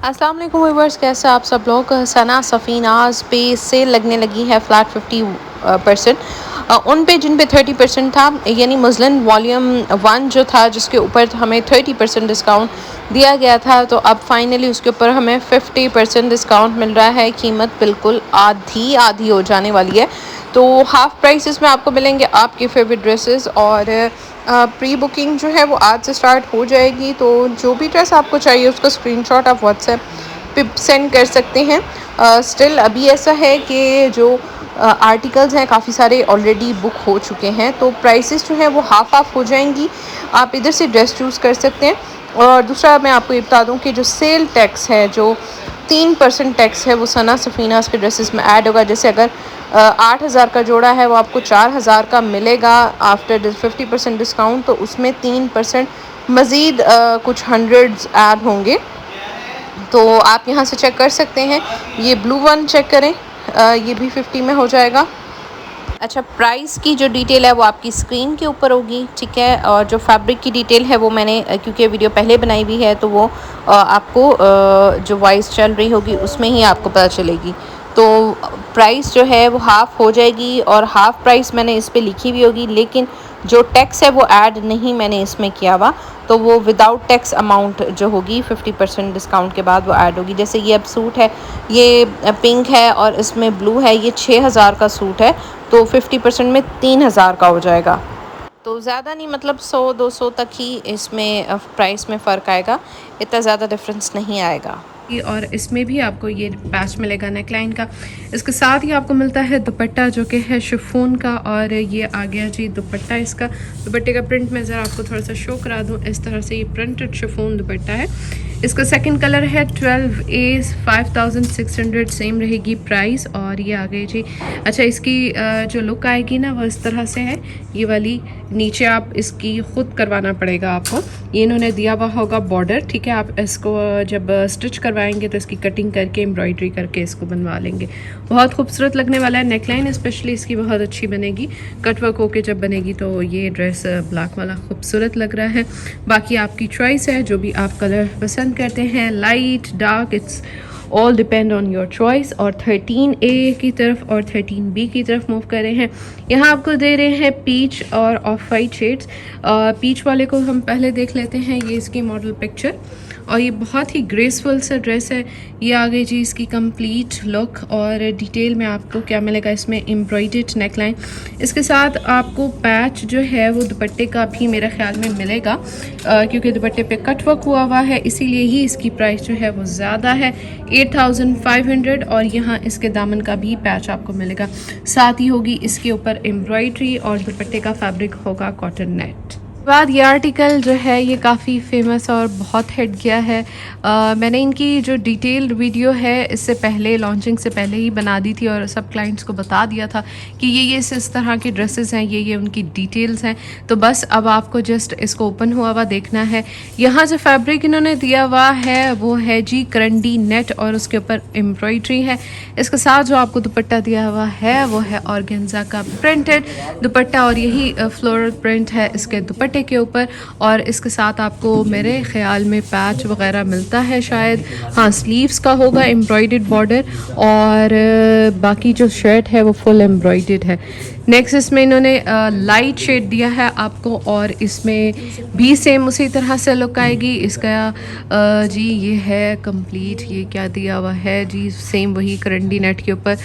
अस्सलाम वालेकुम व्यूअर्स, कैसे आप सब लोग। सना सफ़ीनाज़ पे सेल लगने लगी है फ्लैट 50% उन पे जिन पे 30% था, यानी मुस्लिम वॉल्यूम 1 जो था जिसके ऊपर हमें 30% डिस्काउंट दिया गया था, तो अब फाइनली उसके ऊपर हमें 50% डिस्काउंट मिल रहा है। कीमत बिल्कुल आधी आधी हो जाने वाली है, तो हाफ़ प्राइसेस में आपको मिलेंगे आपके फेवरेट ड्रेसेस। और प्री बुकिंग जो है वो आज से स्टार्ट हो जाएगी, तो जो भी ड्रेस आपको चाहिए उसका स्क्रीनशॉट आप व्हाट्सएप पे सेंड कर सकते हैं। स्टिल अभी ऐसा है कि जो आर्टिकल्स हैं काफ़ी सारे ऑलरेडी बुक हो चुके हैं, तो प्राइसेस जो हैं वो हाफ हो जाएंगी। आप इधर से ड्रेस चूज़ कर सकते हैं। और दूसरा मैं आपको ये बता दूं कि जो सेल टैक्स है, जो 3% टैक्स है, वो सना सफ़ीनाज़ के ड्रेसेस में ऐड होगा। जैसे अगर 8,000 का जोड़ा है वो आपको 4,000 का मिलेगा आफ्टर 50% डिस्काउंट, तो उसमें 3% मज़ीद कुछ हंड्रेड्स ऐड होंगे। तो आप यहाँ से चेक कर सकते हैं। ये ब्लू वन चेक करें, ये भी 50 में हो जाएगा। अच्छा, प्राइस की जो डिटेल है वो आपकी स्क्रीन के ऊपर होगी, ठीक है। और जो फैब्रिक की डिटेल है वो मैंने क्योंकि वीडियो पहले बनाई हुई है, तो वो आपको जो वॉइस चल रही होगी उसमें ही आपको पता चलेगी। तो प्राइस जो है वो हाफ़ हो जाएगी, और हाफ़ प्राइस मैंने इस पे लिखी हुई होगी, लेकिन जो टैक्स है वो ऐड नहीं मैंने इसमें किया हुआ, तो वो विदाउट टैक्स अमाउंट जो होगी 50% डिस्काउंट के बाद वो ऐड होगी। जैसे ये अब सूट है, ये पिंक है और इसमें ब्लू है, ये 6,000 का सूट है, तो 50% में 3,000 का हो जाएगा। तो ज़्यादा नहीं, मतलब 100-200 तक ही इसमें प्राइस में फ़र्क आएगा, इतना ज़्यादा डिफरेंस नहीं आएगा। और इसमें भी आपको ये पैच मिलेगा नेकलाइन का। इसके साथ ही आपको मिलता है दुपट्टा जो कि है शिफॉन का, और ये आ गया जी दुपट्टा। इसका दुपट्टे का प्रिंट मैं ज़रा आपको थोड़ा सा शो करा दूँ। इस तरह से ये प्रिंटेड शिफॉन दुपट्टा है। इसका सेकंड कलर है 12A, 5600 सेम रहेगी प्राइस। और ये आ गई जी। अच्छा, इसकी जो लुक आएगी ना वो इस तरह से है, ये वाली। नीचे आप इसकी ख़ुद करवाना पड़ेगा आपको, ये इन्होंने दिया हुआ होगा बॉर्डर, ठीक है। आप इसको जब स्टिच करवाएंगे तो इसकी कटिंग करके एम्ब्रॉयडरी करके इसको बनवा लेंगे। बहुत खूबसूरत लगने वाला है। नेकलाइन स्पेशली इसकी बहुत अच्छी बनेगी, कटवर्क होके जब बनेगी तो ये ड्रेस ब्लैक वाला खूबसूरत लग रहा है। बाकी आपकी चॉइस है, जो भी आप कलर पसंद करते हैं, light dark, it's all depend on your choice. और 13A की तरफ और 13B की तरफ मूव कर रहे हैं। यहाँ आपको दे रहे हैं पीच और ऑफ वाइट शेड्स। पीच वाले को हम पहले देख लेते हैं, ये इसकी मॉडल पिक्चर। और ये बहुत ही ग्रेसफुल सा ड्रेस है। ये आ गई जी इसकी कंप्लीट लुक। और डिटेल में आपको क्या मिलेगा, इसमें एम्ब्रॉयडर्ड नेकलाइन, इसके साथ आपको पैच जो है वो दुपट्टे का भी मेरे ख्याल में मिलेगा, क्योंकि दुपट्टे पे कटवर्क हुआ है, इसीलिए ही इसकी प्राइस जो है वो ज़्यादा है, 8500। और यहाँ इसके दामन का भी पैच आपको मिलेगा, साथ ही होगी इसके ऊपर एम्ब्रॉयडरी, और दुपट्टे का फैब्रिक होगा कॉटन नेट। बाद ये आर्टिकल जो है ये काफ़ी फेमस और बहुत हिट गया है। मैंने इनकी जो डिटेल्ड वीडियो है इससे पहले, लॉन्चिंग से पहले ही बना दी थी, और सब क्लाइंट्स को बता दिया था कि ये इस तरह के ड्रेसेस हैं, ये उनकी डिटेल्स हैं। तो बस अब आपको जस्ट इसको ओपन हुआ हुआ देखना है। यहाँ जो फैब्रिक इन्होंने दिया हुआ है वो है जी करंडी नेट, और उसके ऊपर एम्ब्रॉयडरी है। इसके साथ जो आपको दुपट्टा दिया हुआ है वो है ऑर्गेन्जा का प्रिंटेड दुपट्टा, और यही फ्लोरल प्रिंट है इसके दुपट्टे के ऊपर। और इसके साथ आपको मेरे ख्याल में पैच वगैरह मिलता है शायद, हाँ, स्लीव्स का होगा एम्ब्रॉयडर्ड बॉर्डर, और बाकी जो शर्ट है वो फुल एम्ब्रॉयडर्ड है। नेक्स्ट इसमें इन्होंने लाइट शेड दिया है आपको, और इसमें भी सेम उसी तरह से लुक आएगी। इसका जी ये है कंप्लीट, ये क्या दिया हुआ है जी, सेम वही करंडी नेट के ऊपर।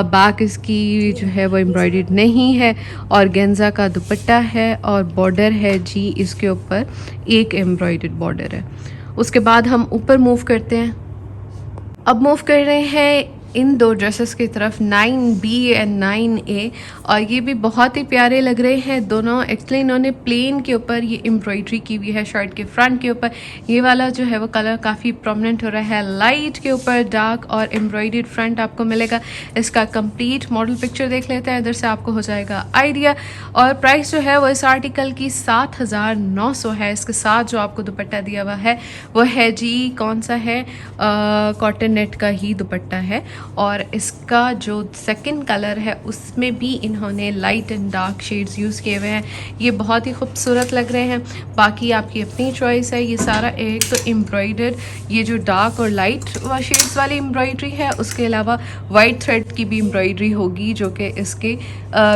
बैक इसकी जो है वो एम्ब्रॉयडर्ड नहीं है, और गेंजा का दुपट्टा है, और बॉर्डर है जी इसके ऊपर एक एम्ब्रॉयडर्ड बॉर्डर है। उसके बाद हम ऊपर मूव करते हैं। अब मूव कर रहे हैं इन दो ड्रेसेस की तरफ, 9B एंड 9A, और ये भी बहुत ही प्यारे लग रहे हैं दोनों। एक्चुअली इन्होंने प्लेन के ऊपर ये एम्ब्रॉयडरी की हुई है, शर्ट के फ्रंट के ऊपर ये वाला जो है वो कलर काफ़ी प्रोमिनेंट हो रहा है, लाइट के ऊपर डार्क, और एम्ब्रॉयडर्ड फ्रंट आपको मिलेगा। इसका कंप्लीट मॉडल पिक्चर देख लेते हैं, इधर से आपको हो जाएगा आइडिया। और प्राइस जो है वो इस आर्टिकल की 7,900 है। इसके साथ जो आपको दुपट्टा दिया हुआ है वो है जी, कौन सा है, कॉटन नेट का ही दुपट्टा है। और इसका जो सेकंड कलर है उसमें भी इन्होंने light and dark shades use किए हुए हैं। ये बहुत ही खूबसूरत लग रहे हैं। बाकी आपकी अपनी चॉइस है। ये सारा एक तो एम्ब्रॉयडर्ड, ये जो डार्क और लाइट शेड्स वाली एम्ब्रॉयडरी है, उसके अलावा वाइट थ्रेड की भी एम्ब्रॉयडरी होगी जो कि इसके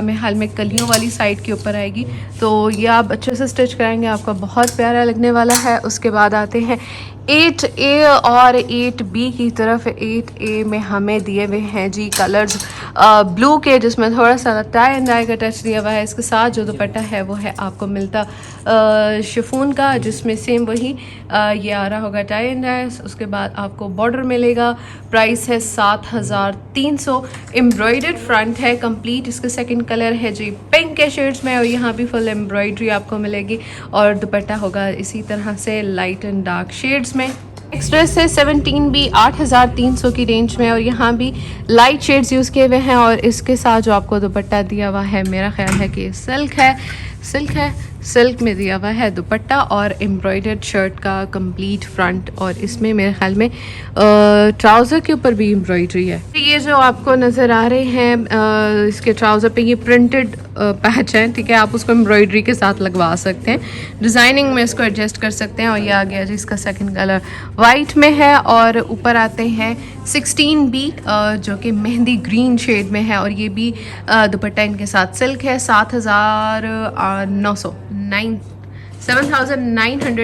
में हाल में कलियों वाली साइड के ऊपर आएगी। तो ये आप अच्छे से स्टिच कराएंगे, आपका बहुत प्यारा लगने वाला है। उसके बाद आते हैं 8A और 8B की तरफ। 8A में हमें दिए हुए हैं जी कलर्स ब्लू के, जिसमें थोड़ा सा टाई एंड डाई का टच दिया हुआ है। इसके साथ जो दुपट्टा है वो है आपको मिलता शिफॉन का, जिसमें सेम वही ये आ रहा होगा टाई एंड डाई। उसके बाद आपको बॉर्डर मिलेगा। प्राइस है 7300। एम्ब्रॉयडर्ड फ्रंट है कंप्लीट। इसका सेकंड कलर है जी पिंक के शेड्स में और यहाँ भी फुल एम्ब्रॉयडरी आपको मिलेगी और दुपट्टा होगा इसी तरह से लाइट एंड डार्क शेड्स में। नेक्स्ट ड्रेस है 17B 8300 की रेंज में और यहाँ भी लाइट शेड्स यूज़ किए हुए हैं और इसके साथ जो आपको दुपट्टा दिया हुआ है मेरा ख्याल है कि सिल्क में दिया हुआ है दुपट्टा और एम्ब्रॉयडर्ड शर्ट का कंप्लीट फ्रंट और इसमें मेरे ख्याल में ट्राउज़र के ऊपर भी एम्ब्रॉयडरी है। ये जो आपको नज़र आ रहे हैं इसके ट्राउज़र पे ये प्रिंटेड पैच है, ठीक है। आप उसको एम्ब्रॉयडरी के साथ लगवा सकते हैं, डिज़ाइनिंग में इसको एडजस्ट कर सकते हैं। और ये आ गया जी इसका सेकंड कलर वाइट में है और ऊपर आते हैं 16B जो कि मेहंदी ग्रीन शेड में है और ये भी दुपट्टा इनके साथ सिल्क है। 7900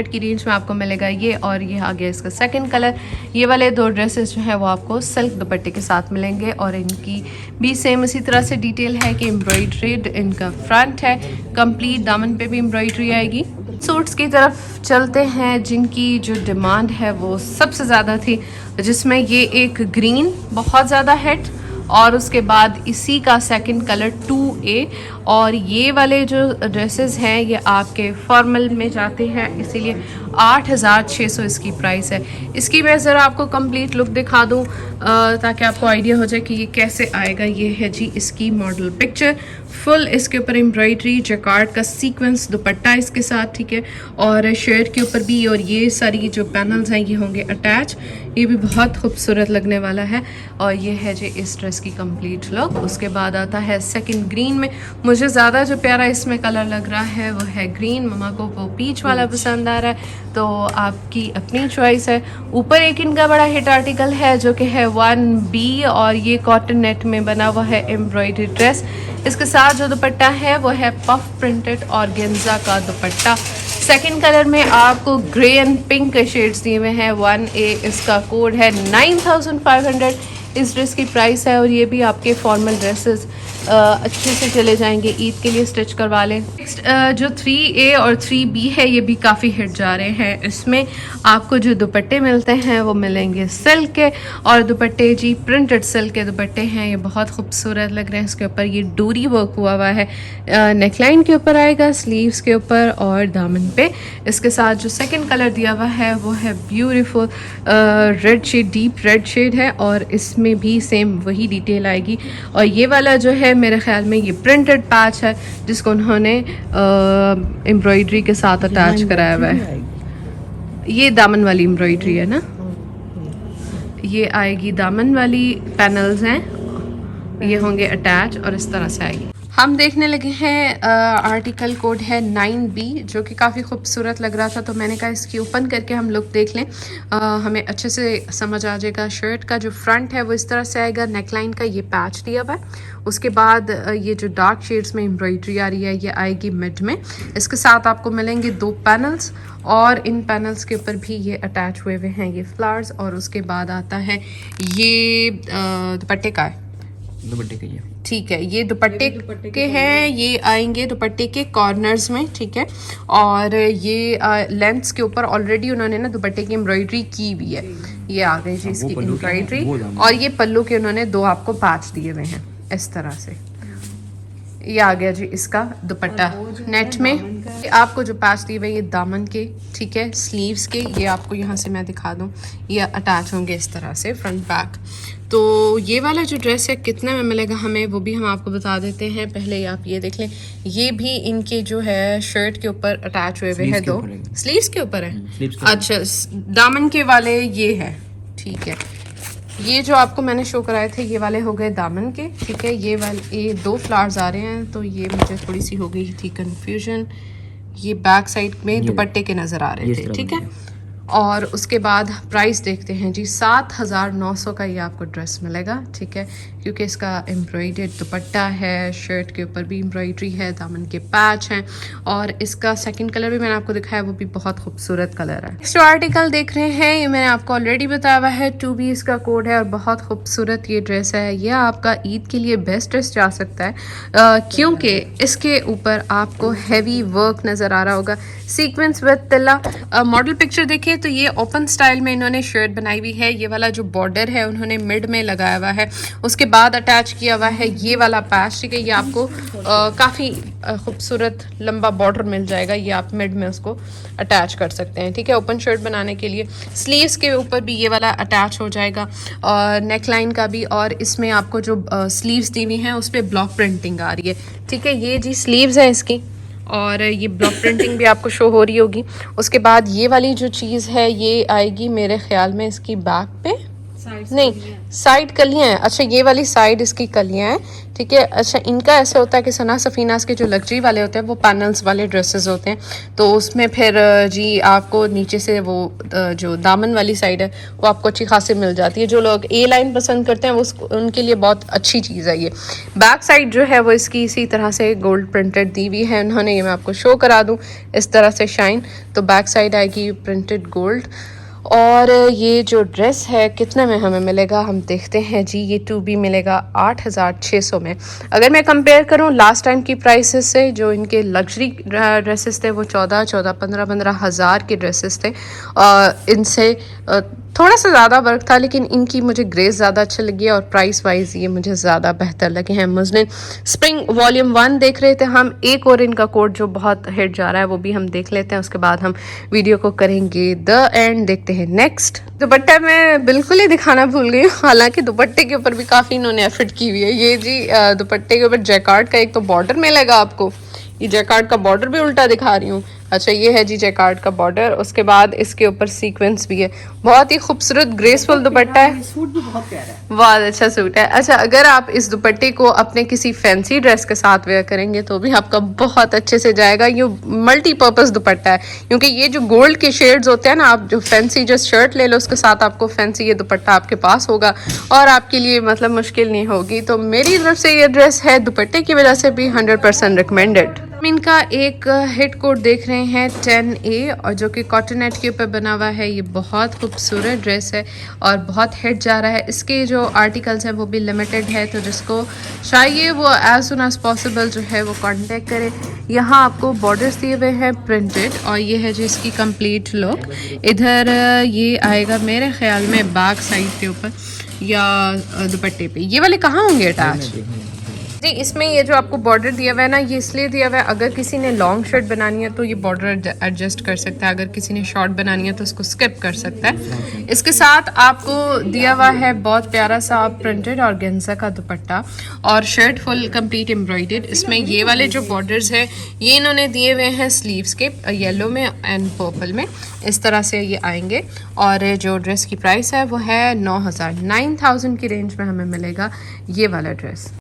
की रेंज में आपको मिलेगा ये। और ये आ गया इसका सेकंड कलर। ये वाले दो ड्रेसेस जो है वो आपको सिल्क दुपट्टे के साथ मिलेंगे और इनकी भी सेम इसी तरह से डिटेल है कि एम्ब्रॉयड्रीड इनका फ्रंट है कंप्लीट, दामन पे भी एम्ब्रॉयडरी आएगी। सूट्स की तरफ चलते हैं जिनकी जो डिमांड है वो सबसे ज़्यादा थी, जिसमें ये एक ग्रीन बहुत ज़्यादा हिट और उसके बाद इसी का सेकंड कलर 2A और ये वाले जो ड्रेसेस हैं ये आपके फॉर्मल में जाते हैं, इसीलिए 8600 इसकी प्राइस है। इसकी मैं ज़रा आपको कंप्लीट लुक दिखा दूँ ताकि आपको आइडिया हो जाए कि ये कैसे आएगा। ये है जी इसकी मॉडल पिक्चर, फुल इसके ऊपर एम्ब्रॉयडरी, जैकार्ड का सीक्वेंस दुपट्टा इसके साथ, ठीक है। और शर्ट के ऊपर भी और ये सारी जो पैनल्स हैं ये होंगे अटैच। ये भी बहुत खूबसूरत लगने वाला है और ये है जी इस ड्रेस की कंप्लीट लुक। उसके बाद आता है सेकंड ग्रीन में। मुझे ज़्यादा जो प्यारा इसमें कलर लग रहा है वो है ग्रीन। ममा को वो पीच वाला पसंद आ रहा है तो आपकी अपनी चॉइस है। ऊपर एक इनका बड़ा हिट आर्टिकल है जो कि है 1B और ये कॉटन नेट में बना हुआ है एम्ब्रॉयडरी ड्रेस। इसके साथ जो दुपट्टा है वो है पफ प्रिंटेड और गेंजा का दुपट्टा। सेकंड कलर में आपको ग्रे एंड पिंक के शेड्स दिए हुए हैं। 1A इसका कोड है। 9500 इस ड्रेस की प्राइस है और ये भी आपके फॉर्मल ड्रेसेस अच्छे से चले जाएंगे, ईद के लिए स्टिच करवा लें। नेक्स्ट जो 3A और 3B है ये भी काफ़ी हिट जा रहे हैं। इसमें आपको जो दुपट्टे मिलते हैं वो मिलेंगे सिल्क के और दुपट्टे जी प्रिंटेड सिल्क के दुपट्टे हैं। ये बहुत खूबसूरत लग रहे हैं। इसके ऊपर ये डोरी वर्क हुआ हुआ है, नेकलाइन के ऊपर आएगा, स्लीव्स के ऊपर और दामन पे। इसके साथ जो सेकंड कलर दिया हुआ है वो है beautiful red shade, deep red shade है और इसमें भी सेम वही डिटेल आएगी। और ये वाला जो है मेरे ख्याल में ये प्रिंटेड पैच है जिसको उन्होंने एम्ब्रॉयडरी के साथ अटैच कराया हुआ है। ये दामन वाली एम्ब्रॉयडरी है ना, ये आएगी दामन वाली पैनल्स हैं, ये होंगे अटैच और इस तरह से आएगी। हम देखने लगे हैं आर्टिकल कोड है 9B जो कि काफ़ी खूबसूरत लग रहा था तो मैंने कहा इसकी ओपन करके हम लोग देख लें, हमें अच्छे से समझ आ जाएगा। शर्ट का जो फ्रंट है वो इस तरह से आएगा, नेकलाइन का ये पैच दिया हुआ है। उसके बाद ये जो डार्क शेड्स में एम्ब्रॉयडरी आ रही है ये आएगी मिड में। इसके साथ आपको मिलेंगे 2 पैनल्स और इन पैनल्स के ऊपर भी ये अटैच हुए हुए हैं ये फ्लावर्स। और उसके बाद आता है ये दुपट्टे का है, दुपट्टे के, ठीक है, ये दुपट्टे के हैं। ये आएंगे दुपट्टे के कॉर्नर्स में, ठीक है। और ये लेंथ्स के ऊपर ऑलरेडी उन्होंने ना दुपट्टे की एम्ब्रॉयडरी की हुई है। ये आ गई जी इसकी एम्ब्रॉयडरी और ये पल्लू के उन्होंने 2 आपको पैच दिए हुए हैं इस तरह से। ये आ गया जी इसका दुपट्टा नेट में। आपको जो पैच दिए हुए ये दामन के, ठीक है, स्लीव्स के, ये आपको यहाँ से मैं दिखा दूँ, ये अटैच होंगे इस तरह से फ्रंट बैक। तो ये वाला जो ड्रेस है कितने में मिलेगा हमें वो भी हम आपको बता देते हैं। पहले आप ये देख लें, ये भी इनके जो है शर्ट के ऊपर अटैच हुए हुए हैं, 2 स्लीव्स के ऊपर है। अच्छा, दामन के वाले ये है, ठीक है। ये जो आपको मैंने शो कराए थे ये वाले हो गए दामन के, ठीक है। ये वाले 2 फ्लावर्स आ रहे हैं, तो ये मुझे थोड़ी सी हो गई थी कंफ्यूजन। ये बैक साइड में दुपट्टे के नज़र आ रहे थे, ठीक है। और उसके बाद प्राइस देखते हैं जी, 7,900 का ये आपको ड्रेस मिलेगा, ठीक है। क्योंकि इसका एम्ब्रॉयडर्ड दुपट्टा है, शर्ट के ऊपर भी एम्ब्रॉयडरी है, दामन के पैच हैं, और इसका सेकंड कलर भी मैंने आपको दिखाया, वो भी बहुत खूबसूरत कलर है। नेक्स्ट आर्टिकल देख रहे हैं, ये मैंने आपको ऑलरेडी बताया हुआ है, 2B इसका कोड है और बहुत खूबसूरत ये ड्रेस है। ये आपका ईद के लिए बेस्ट ड्रेस जा सकता है, क्योंकि इसके ऊपर आपको हैवी वर्क नज़र आ रहा होगा, सीक्वेंस विद तिल्ला। मॉडल पिक्चर देखिए तो ये ओपन स्टाइल में इन्होंने शर्ट बनाई हुई है। ये वाला जो बॉर्डर है उन्होंने मिड में लगाया हुआ है, उसके बाद अटैच किया हुआ है ये वाला पैच, ठीक है। ये आपको काफ़ी खूबसूरत लंबा बॉर्डर मिल जाएगा, ये आप मिड में उसको अटैच कर सकते हैं, ठीक है। ओपन शर्ट बनाने के लिए स्लीव्स के ऊपर भी ये वाला अटैच हो जाएगा, और नेक लाइन का भी, और इसमें आपको जो स्लीव्स दी हुई हैं उस पर ब्लॉक प्रिंटिंग आ रही है, ठीक है। ये जी स्लीव्स है इसकी, और ये ब्लॉक प्रिंटिंग भी आपको शो हो रही होगी। उसके बाद ये वाली जो चीज़ है ये आएगी मेरे ख्याल में इसकी बैक पे, नहीं साइड कलियां हैं, अच्छा ये वाली साइड इसकी कलियां हैं, ठीक है। अच्छा इनका ऐसा होता है कि सना सफीनास के जो लग्जरी वाले होते हैं वो पैनल्स वाले ड्रेसेस होते हैं, तो उसमें फिर जी आपको नीचे से वो जो दामन वाली साइड है वो आपको अच्छी खासी मिल जाती है। जो लोग ए लाइन पसंद करते हैं वो उनके लिए बहुत अच्छी चीज़ है ये। बैक साइड जो है वो इसकी इसी तरह से गोल्ड प्रिंटेड दी हुई है उन्होंने, ये मैं आपको शो करा दूँ इस तरह से शाइन, तो बैक साइड आएगी प्रिंटेड गोल्ड। और ये जो ड्रेस है कितने में हमें मिलेगा, हम देखते हैं जी। ये 2B मिलेगा 8,600 में। अगर मैं कंपेयर करूं लास्ट टाइम की प्राइसेस से, जो इनके लग्जरी ड्रेसेस थे वो 15 हज़ार के ड्रेसेस थे, इनसे थोड़ा सा ज़्यादा वर्क था, लेकिन इनकी मुझे ग्रेस ज़्यादा अच्छी लगी है और प्राइस वाइज ये मुझे ज़्यादा बेहतर लगे हैं। मुस्लिम स्प्रिंग वॉल्यूम 1 देख रहे थे हम, एक और इनका कोड जो बहुत हिट जा रहा है वो भी हम देख लेते हैं, उसके बाद हम वीडियो को करेंगे द एंड। देखते हैं नेक्स्ट। दुपट्टा मैं बिल्कुल ही दिखाना भूल गई हूँ, हालांकि दुपट्टे के ऊपर भी काफ़ी इन्होंने एफर्ट की हुई है। ये जी दुपट्टे के ऊपर जैकार्ड का एक तो बॉर्डर मिलेगा आपको, ये जैकार्ड का बॉर्डर भी उल्टा दिखा रही हूँ, अच्छा ये है जी जैकार्ड का बॉर्डर, उसके बाद इसके ऊपर सीक्वेंस भी है, बहुत ही खूबसूरत ग्रेसफुल दुपट्टा है, सूट भी बहुत प्यारा है, बहुत अच्छा सूट है। अच्छा अगर आप इस दुपट्टे को अपने किसी फैंसी ड्रेस के साथ वेयर करेंगे तो भी आपका बहुत अच्छे से जाएगा। ये मल्टीपर्पज़ दुपट्टा है, क्योंकि ये जो गोल्ड के शेड्स होते हैं ना, आप जो फैंसी जो शर्ट ले लो उसके साथ आपको फैंसी ये दुपट्टा आपके पास होगा और आपके लिए मतलब मुश्किल नहीं होगी। तो मेरी तरफ से ये ड्रेस है दुपट्टे की वजह से भी 100% रिकमेंडेड। इनका एक हिट कोट देख रहे हैं 10A, और जो कि कॉटन नेट के ऊपर बना हुआ है। ये बहुत खूबसूरत ड्रेस है और बहुत हिट जा रहा है। इसके जो आर्टिकल्स हैं वो भी लिमिटेड है, तो जिसको चाहिए वो एज सुन एज पॉसिबल जो है वो कांटेक्ट करे। यहाँ आपको बॉर्डर्स दिए हुए हैं प्रिंटेड, और ये है जो इसकी कंप्लीट लुक। इधर ये आएगा मेरे ख्याल में बैक साइड के ऊपर या दुपट्टे पे, ये वाले कहाँ होंगे अटैच जी। इसमें ये जो आपको बॉर्डर दिया हुआ है ना, ये इसलिए दिया हुआ है अगर किसी ने लॉन्ग शर्ट बनानी है तो ये बॉर्डर एडजस्ट कर सकता है, अगर किसी ने शॉर्ट बनानी है तो उसको स्किप कर सकता है। इसके साथ आपको दिया हुआ है बहुत प्यारा सा प्रिंटेड और गेंजा का दुपट्टा, और शर्ट फुल कंप्लीट एम्ब्रॉयडर्ड। इसमें ये वाले जो बॉर्डर्स है ये इन्होंने दिए हुए हैं स्लीव्स के येलो में एंड पर्पल में, इस तरह से ये आएंगे। और जो ड्रेस की प्राइस है वो है 9,000 की रेंज में हमें मिलेगा ये वाला ड्रेस।